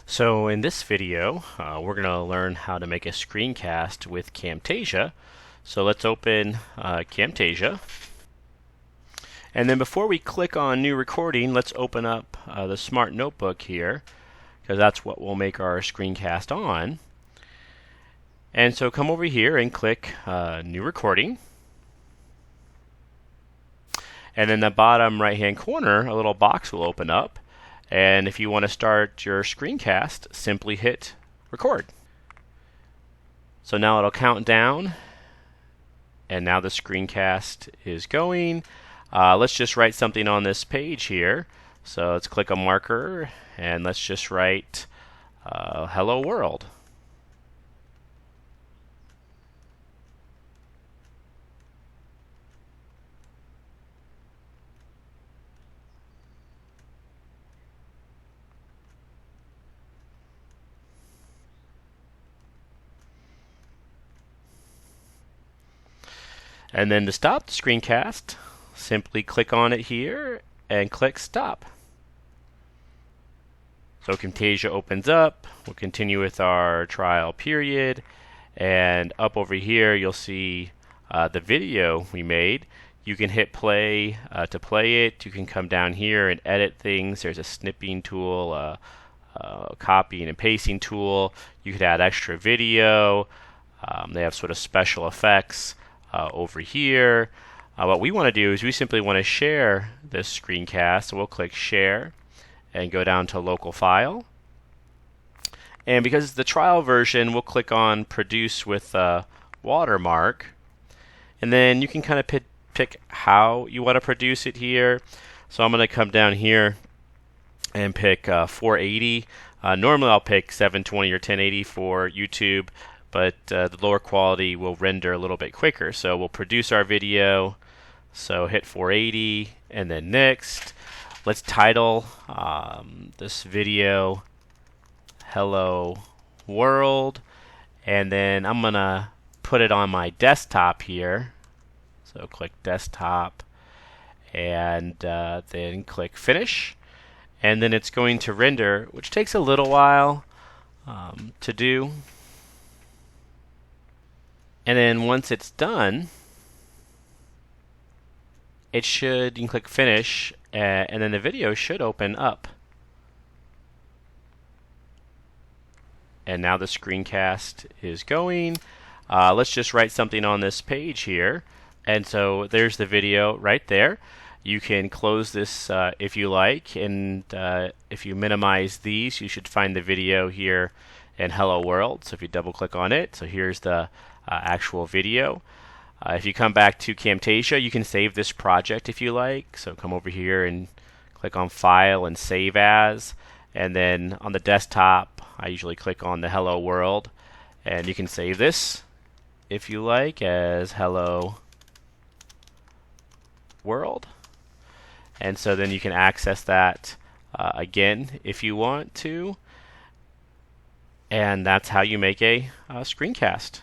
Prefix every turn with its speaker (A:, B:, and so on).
A: So in this video, we're going to learn how to make a screencast with Camtasia. So let's open Camtasia. And then before we click on New Recording, let's open up the SMART Notebook here, because that's what we'll make our screencast on. And so come over here and click New Recording. And in the bottom right-hand corner, a little box will open up. And if you want to start your screencast, simply hit record. So now it'll count down, and now the screencast is going. Let's just write something on this page here. So let's click a marker, and let's just write hello world. And then to stop the screencast, simply click on it here and click stop. So Camtasia opens up. We'll continue with our trial period. And up over here, you'll see the video we made. You can hit play to play it. You can come down here and edit things. There's a snipping tool, a copying and pasting tool. You could add extra video. They have sort of special effects. Over here, what we want to do is we simply want to share this screencast. So we'll click share and go down to local file. And because it's the trial version, we'll click on produce with watermark. And then you can kind of pick how you want to produce it here. So I'm going to come down here and pick 480. Normally I'll pick 720 or 1080 for YouTube, but the lower quality will render a little bit quicker. So we'll produce our video. So hit 480 and then next. Let's title this video Hello World, and then I'm gonna put it on my desktop here. So click desktop and then click finish, and then it's going to render, which takes a little while to do. And then once it's done, it should, you can click finish, and then the video should open up. And now the screencast is going. Let's just write something on this page here. And so there's the video right there. You can close this if you like, and if you minimize these, you should find the video here in Hello World. So if you double click on it, so here's the actual video. If you come back to Camtasia, you can save this project if you like. So come over here and click on File and Save As. And then on the desktop, I usually click on the Hello World. And you can save this if you like as Hello World. And so then you can access that again if you want to. And that's how you make a screencast.